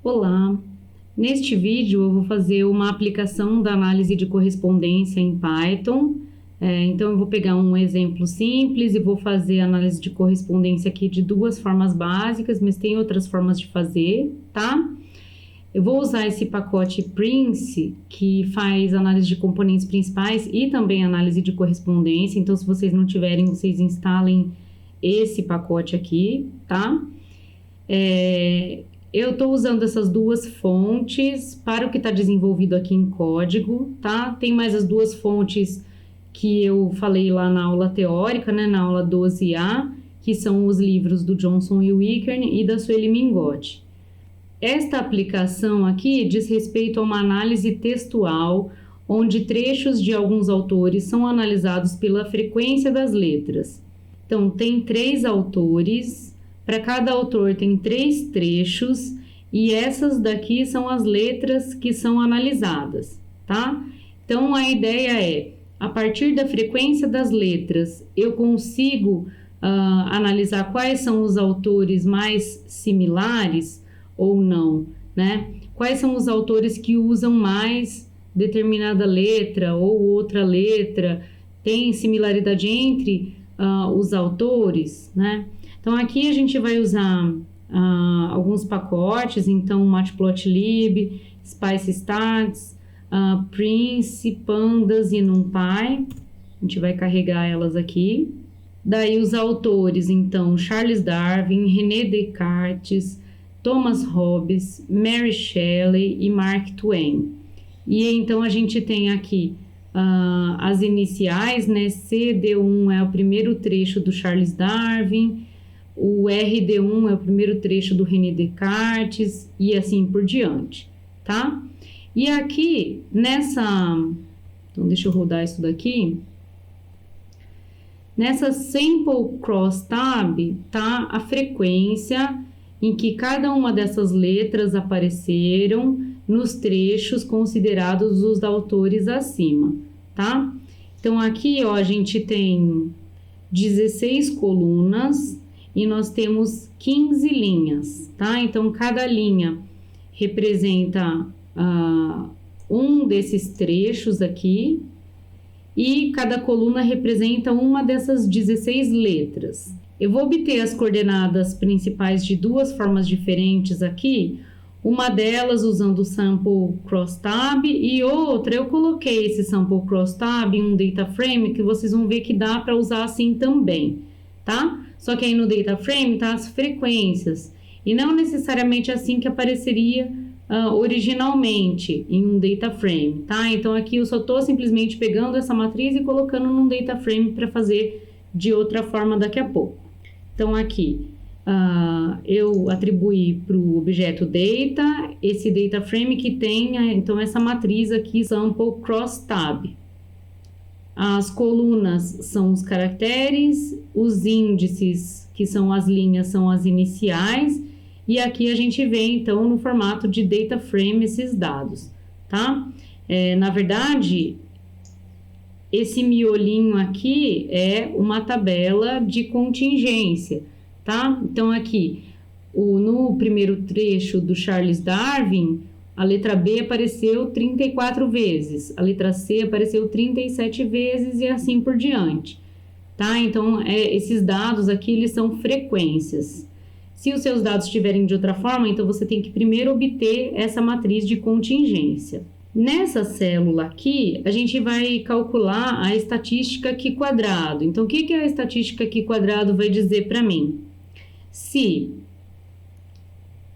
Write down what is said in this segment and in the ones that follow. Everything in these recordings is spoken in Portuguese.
Olá! Neste vídeo eu vou fazer uma aplicação da análise de correspondência em Python. Então eu vou pegar um exemplo simples e vou fazer a análise de correspondência aqui de duas formas básicas, mas tem outras formas de fazer, tá? Eu vou usar esse pacote Prince, que faz análise de componentes principais e também análise de correspondência. Então, se vocês não tiverem, vocês instalem esse pacote aqui, tá? Eu estou usando essas duas fontes para o que está desenvolvido aqui em código, tá? Tem mais as duas fontes que eu falei lá na aula teórica, né? Na aula 12A, que são os livros do Johnson e Wickern e da Sueli Mingotti. Esta aplicação aqui diz respeito a uma análise textual, onde trechos de alguns autores são analisados pela frequência das letras. Então, tem 3 autores, para cada autor tem 3 trechos, e essas daqui são as letras que são analisadas, tá? Então, a ideia é, a partir da frequência das letras, eu consigo analisar quais são os autores mais similares ou não, né? Quais são os autores que usam mais determinada letra ou outra letra, tem similaridade entre os autores, né? Então, aqui a gente vai usar alguns pacotes, então Matplotlib, SpiceStats, Prince, Pandas e NumPy. A gente vai carregar elas aqui. Daí os autores, então, Charles Darwin, René Descartes, Thomas Hobbes, Mary Shelley e Mark Twain. E então a gente tem aqui as iniciais, né? CD1 é o primeiro trecho do Charles Darwin, o RD1 é o primeiro trecho do René Descartes e assim por diante, tá? E aqui então deixa eu rodar isso daqui. Nessa Sample Crosstab tá a frequência em que cada uma dessas letras apareceram nos trechos considerados os autores acima, tá? Então, aqui, ó, a gente tem 16 colunas e nós temos 15 linhas, tá? Então, cada linha representa um desses trechos aqui e cada coluna representa uma dessas 16 letras. Eu vou obter as coordenadas principais de duas formas diferentes aqui, uma delas usando o Sample Crosstab e outra eu coloquei esse Sample Crosstab em um data frame que vocês vão ver que dá para usar assim também, tá? Só que aí no data frame tá as frequências e não necessariamente assim que apareceria originalmente em um data frame, tá? Então aqui eu só estou simplesmente pegando essa matriz e colocando num data frame para fazer de outra forma daqui a pouco. Então, aqui, eu atribuí para o objeto data, esse data frame que tem, então, essa matriz aqui, sample crosstab. As colunas são os caracteres, os índices, que são as linhas, são as iniciais, e aqui a gente vê, então, no formato de data frame esses dados, tá? Na verdade, esse miolinho aqui é uma tabela de contingência, tá? Então, aqui, no primeiro trecho do Charles Darwin, a letra B apareceu 34 vezes, a letra C apareceu 37 vezes e assim por diante, tá? Então, esses dados aqui, eles são frequências. Se os seus dados estiverem de outra forma, então você tem que primeiro obter essa matriz de contingência. Nessa célula aqui, a gente vai calcular a estatística Q quadrado. Então, o que a estatística Q quadrado vai dizer para mim? Se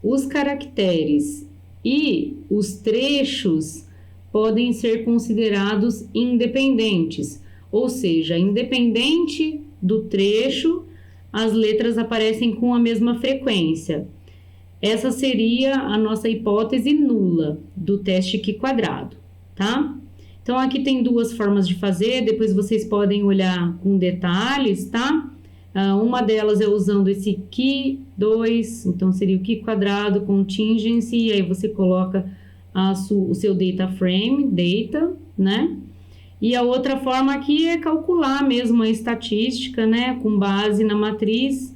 os caracteres e os trechos podem ser considerados independentes, ou seja, independente do trecho, as letras aparecem com a mesma frequência. Essa seria a nossa hipótese nula do teste Q quadrado, tá? Então, aqui tem duas formas de fazer, depois vocês podem olhar com detalhes, tá? Uma delas é usando esse Q2, então seria o Q quadrado contingency, e aí você coloca o seu data frame, data, né? E a outra forma aqui é calcular mesmo a estatística, né? Com base na matriz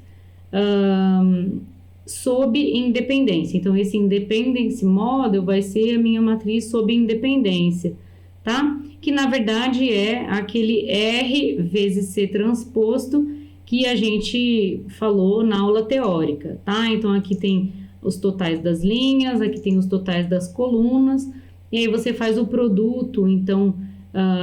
sob independência. Então, esse independence model vai ser a minha matriz sob independência, tá? Que, na verdade, é aquele R vezes C transposto que a gente falou na aula teórica, tá? Então, aqui tem os totais das linhas, aqui tem os totais das colunas, e aí você faz o produto, então,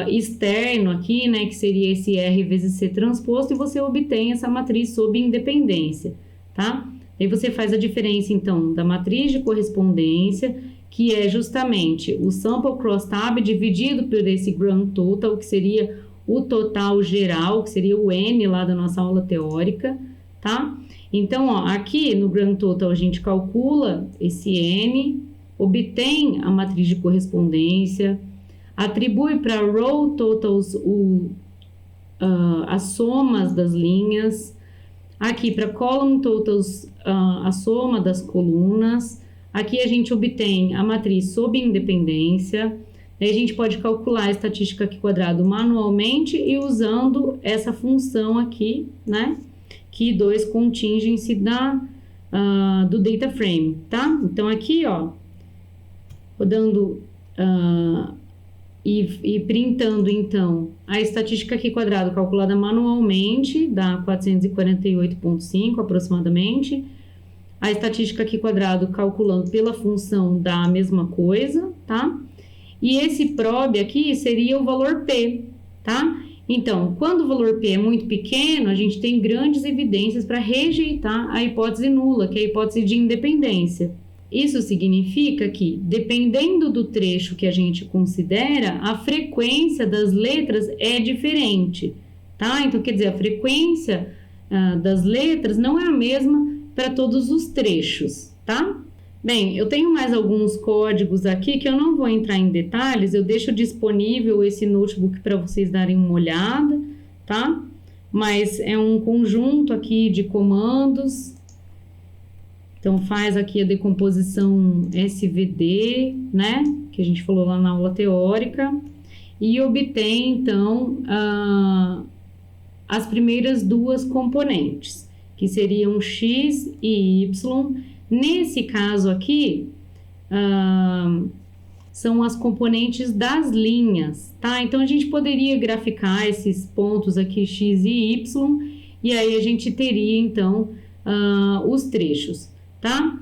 externo aqui, né, que seria esse R vezes C transposto, e você obtém essa matriz sob independência, tá? Aí você faz a diferença, então, da matriz de correspondência, que é justamente o sample crosstab dividido por esse grand total, que seria o total geral, que seria o N lá da nossa aula teórica, tá? Então, ó, aqui no grand total a gente calcula esse N, obtém a matriz de correspondência, atribui para row totals as somas das linhas, aqui para column totals a soma das colunas, aqui a gente obtém a matriz sob independência, aí a gente pode calcular a estatística aqui quadrado manualmente e usando essa função aqui, né, que 2 contingency do data frame, tá? Então aqui, ó, rodando e printando, então, a estatística aqui quadrado calculada manualmente, dá 448,5 aproximadamente. A estatística aqui quadrado calculando pela função dá a mesma coisa, tá? E esse prob aqui seria o valor P, tá? Então, quando o valor P é muito pequeno, a gente tem grandes evidências para rejeitar a hipótese nula, que é a hipótese de independência. Isso significa que, dependendo do trecho que a gente considera, a frequência das letras é diferente, tá? Então, quer dizer, a frequência das letras não é a mesma para todos os trechos, tá? Bem, eu tenho mais alguns códigos aqui que eu não vou entrar em detalhes, eu deixo disponível esse notebook para vocês darem uma olhada, tá? Mas é um conjunto aqui de comandos. Então, faz aqui a decomposição SVD, né? Que a gente falou lá na aula teórica. E obtém, então, as primeiras duas componentes, que seriam X e Y. Nesse caso aqui, são as componentes das linhas, tá? Então, a gente poderia graficar esses pontos aqui, X e Y, e aí a gente teria, então, os trechos, tá?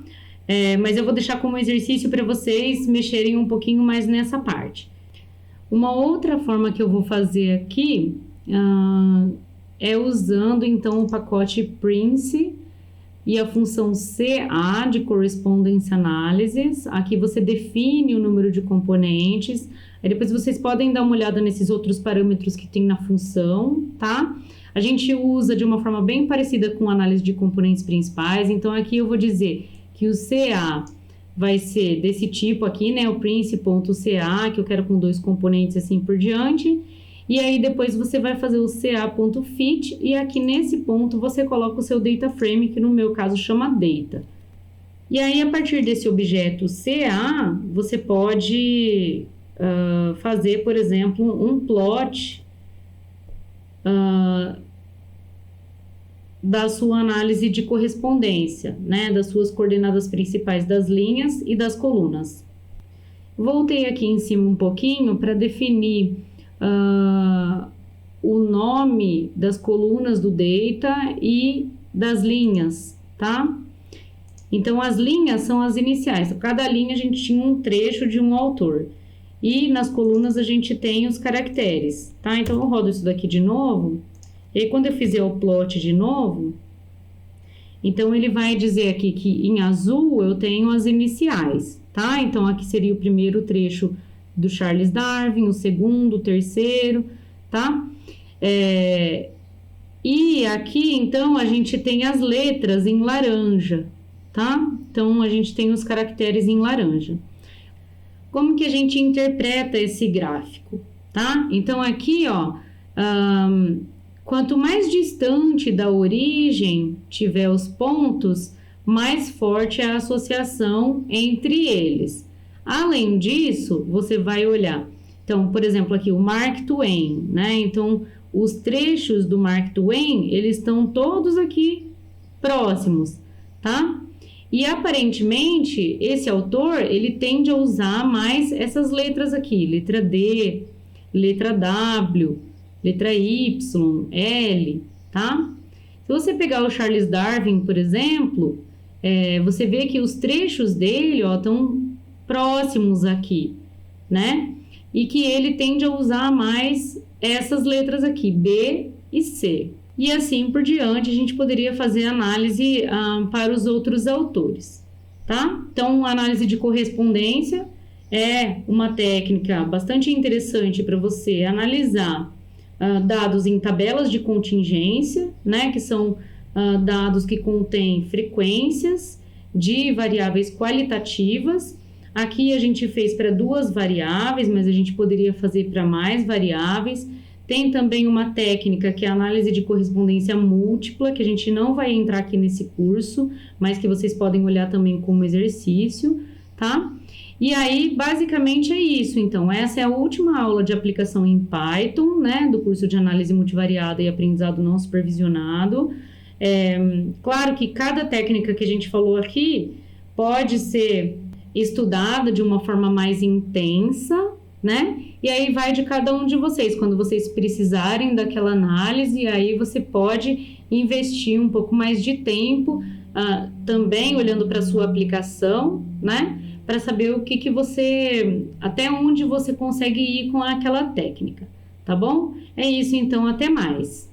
Mas eu vou deixar como exercício para vocês mexerem um pouquinho mais nessa parte. Uma outra forma que eu vou fazer aqui é usando, então, o pacote Prince e a função CA de Correspondence Analysis. Aqui você define o número de componentes, aí depois vocês podem dar uma olhada nesses outros parâmetros que tem na função, tá? A gente usa de uma forma bem parecida com a análise de componentes principais, então aqui eu vou dizer que o CA vai ser desse tipo aqui, né? O Prince.ca, que eu quero com 2 componentes assim por diante. E aí depois você vai fazer o ca.fit e aqui nesse ponto você coloca o seu data frame, que no meu caso chama data. E aí a partir desse objeto ca, você pode fazer, por exemplo, um plot da sua análise de correspondência, né, das suas coordenadas principais das linhas e das colunas. Voltei aqui em cima um pouquinho para definir o nome das colunas do data e das linhas, tá? Então, as linhas são as iniciais. Cada linha a gente tinha um trecho de um autor. E nas colunas a gente tem os caracteres, tá? Então, eu rodo isso daqui de novo. E aí, quando eu fizer o plot de novo, então ele vai dizer aqui que em azul eu tenho as iniciais, tá? Então, aqui seria o primeiro trecho do Charles Darwin, o segundo, o terceiro, tá? E aqui, então, a gente tem as letras em laranja, tá? Então, a gente tem os caracteres em laranja. Como que a gente interpreta esse gráfico, tá? Então, aqui, ó, quanto mais distante da origem tiver os pontos, mais forte é a associação entre eles. Além disso, você vai olhar, então, por exemplo, aqui o Mark Twain, né? Então, os trechos do Mark Twain, eles estão todos aqui próximos, tá? E aparentemente, esse autor, ele tende a usar mais essas letras aqui, letra D, letra W, letra Y, L, tá? Se você pegar o Charles Darwin, por exemplo, você vê que os trechos dele, ó, estão próximos aqui, né? E que ele tende a usar mais essas letras aqui, B e C. E assim por diante, a gente poderia fazer análise para os outros autores, tá? Então, a análise de correspondência é uma técnica bastante interessante para você analisar dados em tabelas de contingência, né? Que são dados que contêm frequências de variáveis qualitativas. Aqui a gente fez para 2 variáveis, mas a gente poderia fazer para mais variáveis. Tem também uma técnica que é a análise de correspondência múltipla, que a gente não vai entrar aqui nesse curso, mas que vocês podem olhar também como exercício, tá? E aí, basicamente é isso. Então, essa é a última aula de aplicação em Python, né, do curso de análise multivariada e aprendizado não supervisionado. Claro que cada técnica que a gente falou aqui pode ser estudada de uma forma mais intensa, né? E aí vai de cada um de vocês. Quando vocês precisarem daquela análise, aí você pode investir um pouco mais de tempo, também olhando para a sua aplicação, né? Para saber o que você, até onde você consegue ir com aquela técnica, tá bom? É isso, então, até mais.